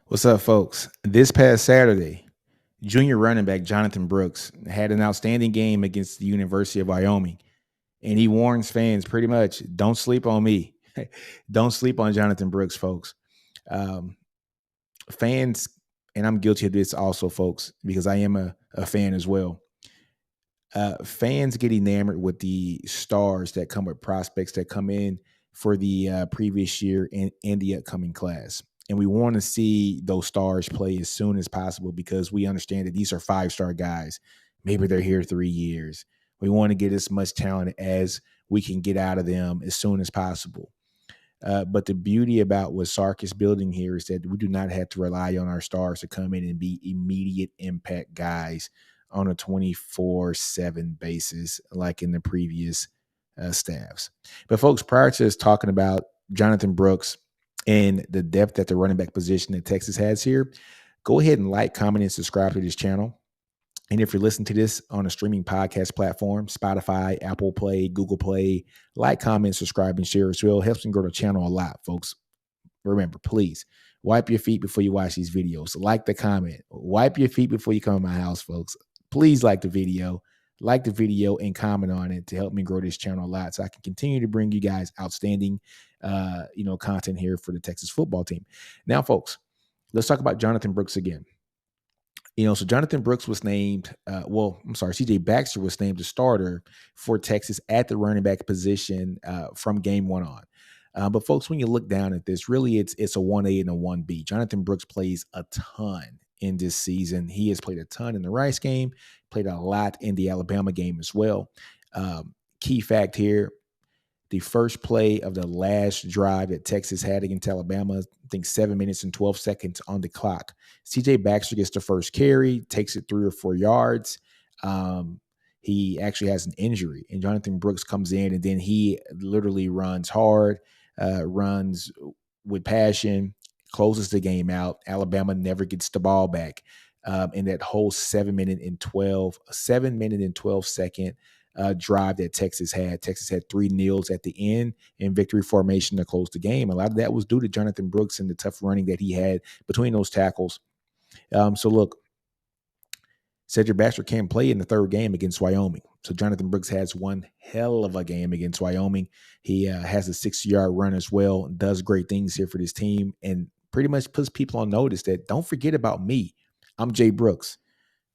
What's up, folks? This past Saturday, junior running back Jonathon Brooks had an outstanding game against the University of Wyoming. And he warns fans pretty much don't sleep on me. Don't sleep on Jonathon Brooks, folks. Um, Fans, and I'm guilty of this also, folks, because I am a fan as well. Fans get enamored with the stars that come with prospects that come in for the previous year and the upcoming class. And we want to see those stars play as soon as possible because we understand that these are five-star guys. Maybe they're here 3 years. We want to get as much talent as we can get out of them as soon as possible. But the beauty about what Sark is building here is that we do not have to rely on our stars to come in and be immediate impact guys on a 24/7 basis, like in the previous staffs. But, folks, prior to us talking about Jonathon Brooks and the depth at the running back position that Texas has here, go ahead and like, comment, and subscribe to this channel. And if you're listening to this on a streaming podcast platform, Spotify, Apple Play, Google Play, like, comment, subscribe, and share as well. It helps me grow the channel a lot, folks. Remember, please wipe your feet before you watch these videos. Like the comment. Wipe your feet before you come in my house, folks. Please like the video, and comment on it to help me grow this channel a lot, so I can continue to bring you guys outstanding, content here for the Texas football team. Now, folks, let's talk about Jonathon Brooks again. So Jonathon Brooks was named, CJ Baxter was named the starter for Texas at the running back position from game one on. But, folks, when you look down at this, really it's a 1A and a 1B. Jonathon Brooks plays a ton in this season. He has played a ton in the Rice game, played a lot in the Alabama game as well. Key fact here, the first play of the last drive that Texas had against Alabama, I think 7 minutes and 12 seconds on the clock. CJ Baxter gets the first carry, takes it 3 or 4 yards. He actually has an injury, and Jonathon Brooks comes in, and then he literally runs hard, runs with passion, closes the game out. Alabama never gets the ball back. In that whole 7 minute and 12 second drive that Texas had. Texas had 3 kneels at the end in victory formation to close the game. A lot of that was due to Jonathon Brooks and the tough running that he had between those tackles. So, look, Cedric Baxter can't play in the third game against Wyoming. So Jonathon Brooks has one hell of a game against Wyoming. He has a 60-yard run as well, does great things here for this team, and pretty much puts people on notice that don't forget about me. I'm Jay Brooks.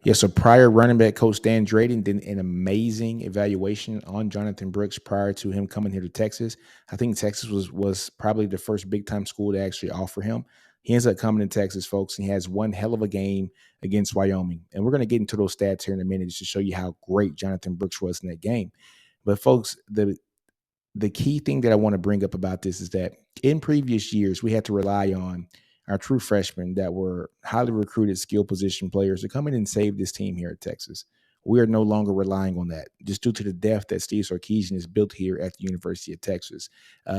Yeah, so prior running back coach Dan Drayton did an amazing evaluation on Jonathon Brooks prior to him coming here to Texas. I think Texas was probably the first big-time school to actually offer him. He ends up coming to Texas, folks, and he has one hell of a game against Wyoming. And we're going to get into those stats here in a minute just to show you how great Jonathon Brooks was in that game. But, folks, the key thing that I want to bring up about this is that in previous years, we had to rely on our true freshmen that were highly recruited skill position players to come in and save this team here at Texas. We are no longer relying on that just due to the depth that Steve Sarkisian has built here at the University of Texas.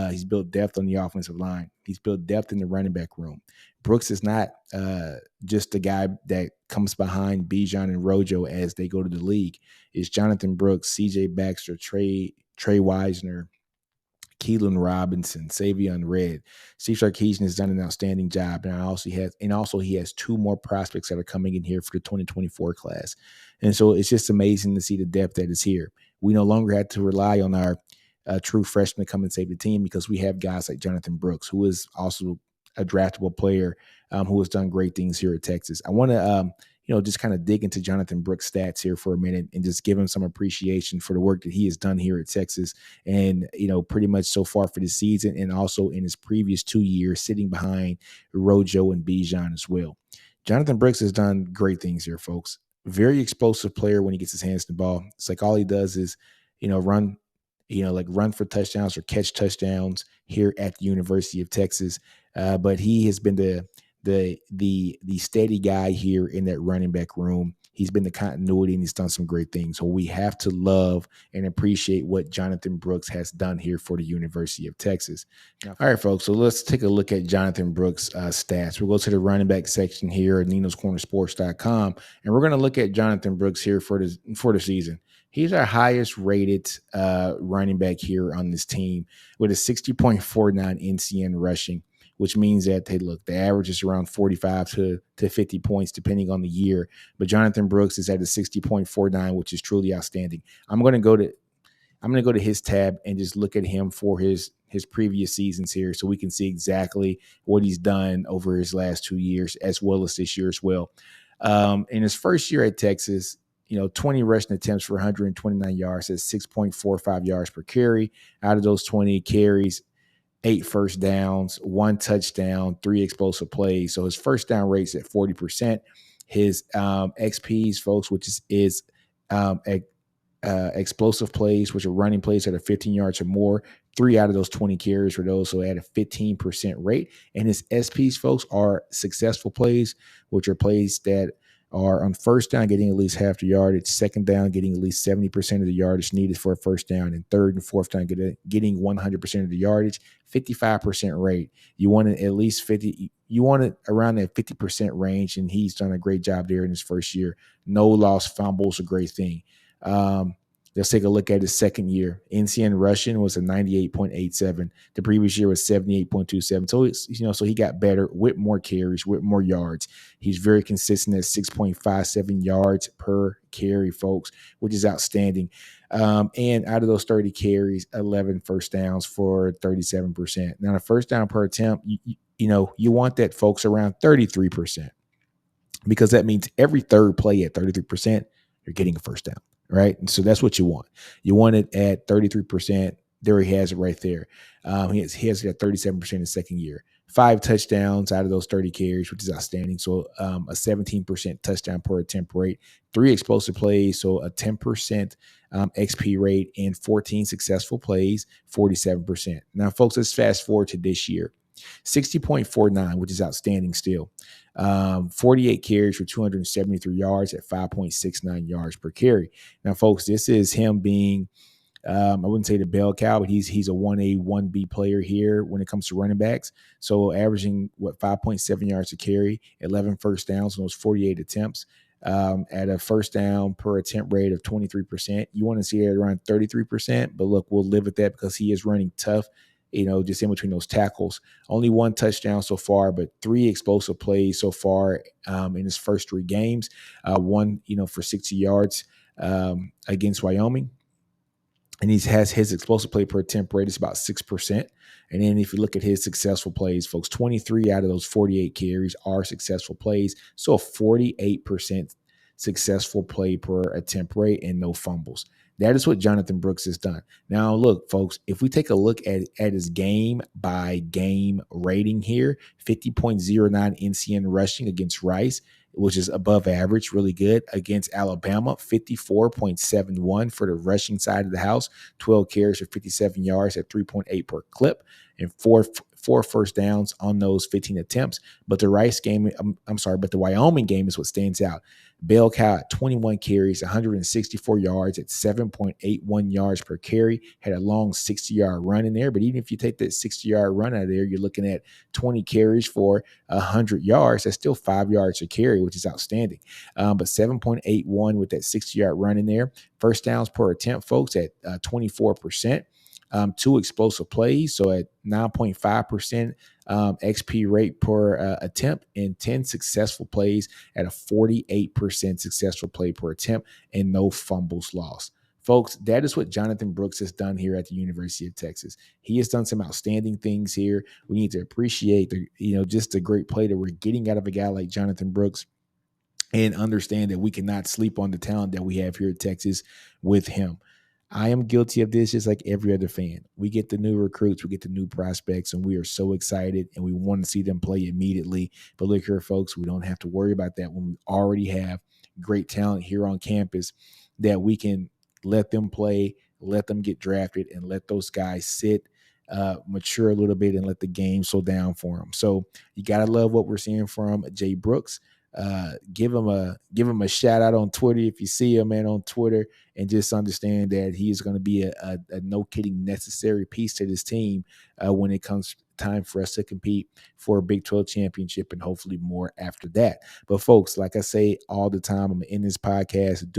He's built depth on the offensive line. He's built depth in the running back room. Brooks is not just the guy that comes behind Bijan and Rojo as they go to the league. It's Jonathon Brooks, CJ Baxter, Trey Wisner, Keelan Robinson, Savion Red. Steve Sarkisian has done an outstanding job, and also he has 2 more prospects that are coming in here for the 2024 class. And so it's just amazing to see the depth that is here. We no longer have to rely on our true freshmen to come and save the team because we have guys like Jonathon Brooks, who is also a draftable player who has done great things here at Texas. I want to just kind of dig into Jonathon Brooks' stats here for a minute and just give him some appreciation for the work that he has done here at Texas and, pretty much so far for this season and also in his previous 2 years sitting behind Rojo and Bijan as well. Jonathon Brooks has done great things here, folks. Very explosive player when he gets his hands to the ball. It's like all he does is, run for touchdowns or catch touchdowns here at the University of Texas. But he has been the steady guy here in that running back room. He's been the continuity, and he's done some great things. So we have to love and appreciate what Jonathon Brooks has done here for the University of Texas. All right, folks, so let's take a look at Jonathon Brooks' stats. We'll go to the running back section here at NinosCornerSports.com, and we're going to look at Jonathon Brooks here for the season. He's our highest rated running back here on this team with a 60.49 NCN rushing, which means that the average is around 45 to 50 points depending on the year. But Jonathon Brooks is at a 60.49, which is truly outstanding. I'm going to go to his tab and just look at him for his previous seasons here, so we can see exactly what he's done over his last 2 years as well as this year as well. In his first year at Texas, 20 rushing attempts for 129 yards, that's 6.45 yards per carry. Out of those 20 carries, 8 first downs, 1 touchdown, 3 explosive plays. So his first down rate's at 40%. His XPs, folks, which is um, explosive plays, which are running plays that are 15 yards or more. 3 out of those 20 carries were those, so at a 15% rate. And his SPs, folks, are successful plays, which are plays that are on first down getting at least half the yardage, second down getting at least 70% of the yardage needed for a first down, and third and fourth down getting 100% of the yardage. 55% rate. You want it at least 50. You want it around that 50% range, and he's done a great job there in his first year. No lost fumbles, a great thing. Let's take a look at his second year. NCN rushing was a 98.87. The previous year was 78.27. So he got better with more carries, with more yards. He's very consistent at 6.57 yards per carry, folks, which is outstanding. And out of those 30 carries, 11 first downs for 37%. Now, the first down per attempt, you want that, folks, around 33%, because that means every third play at 33%, you're getting a first down, right? And so that's what you want. You want it at 33%. There he has it right there. He has it at 37% in the second year. 5 touchdowns out of those 30 carries, which is outstanding. So a 17% touchdown per attempt rate, 3 explosive plays, so a 10% XP rate, and 14 successful plays, 47%. Now, folks, let's fast forward to this year. 60.49, which is outstanding still. 48 carries for 273 yards at 5.69 yards per carry. Now, folks, this is him being, I wouldn't say the bell cow, but he's a 1A, 1B player here when it comes to running backs. So averaging, 5.7 yards a carry, 11 first downs on those 48 attempts. At a first down per attempt rate of 23%. You want to see it around 33%, but look, we'll live with that because he is running tough, just in between those tackles. Only 1 touchdown so far, but 3 explosive plays so far in his first 3 games. One, for 60 yards against Wyoming. And he has his explosive play per attempt rate is about 6%. And then if you look at his successful plays, folks, 23 out of those 48 carries are successful plays. So a 48% successful play per attempt rate and no fumbles. That is what Jonathon Brooks has done. Now, look, folks, if we take a look at his game by game rating here, 50.09 NCN rushing against Rice, which is above average, really good. Against Alabama, 54.71 for the rushing side of the house, 12 carries for 57 yards at 3.8 per clip, and four first downs on those 15 attempts. But the Rice game, but the Wyoming game is what stands out. Bell cow at 21 carries, 164 yards at 7.81 yards per carry, had a long 60-yard run in there. But even if you take that 60-yard run out of there, you're looking at 20 carries for 100 yards. That's still 5 yards a carry, which is outstanding. But 7.81 with that 60-yard run in there. First downs per attempt, folks, at 24%. 2 explosive plays, so at 9.5% XP rate per attempt, and 10 successful plays at a 48% successful play per attempt, and no fumbles lost. Folks, that is what Jonathon Brooks has done here at the University of Texas. He has done some outstanding things here. We need to appreciate just the great play that we're getting out of a guy like Jonathon Brooks, and understand that we cannot sleep on the talent that we have here at Texas with him. I am guilty of this just like every other fan. We get the new recruits, we get the new prospects, and we are so excited, and we want to see them play immediately. But look here, folks, we don't have to worry about that when we already have great talent here on campus that we can let them play, let them get drafted, and let those guys sit, mature a little bit, and let the game slow down for them. So you got to love what we're seeing from Jay Brooks. Give him a shout out on Twitter if you see him, man, on Twitter, and just understand that he is going to be a no kidding necessary piece to this team when it comes time for us to compete for a Big 12 championship and hopefully more after that. But folks, like I say all the time, I'm in this podcast.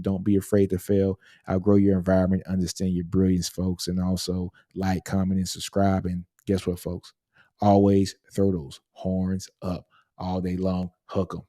Don't be afraid to fail. Outgrow your environment, understand your brilliance, folks, and also like, comment, and subscribe. And guess what, folks? Always throw those horns up all day long. Hook them.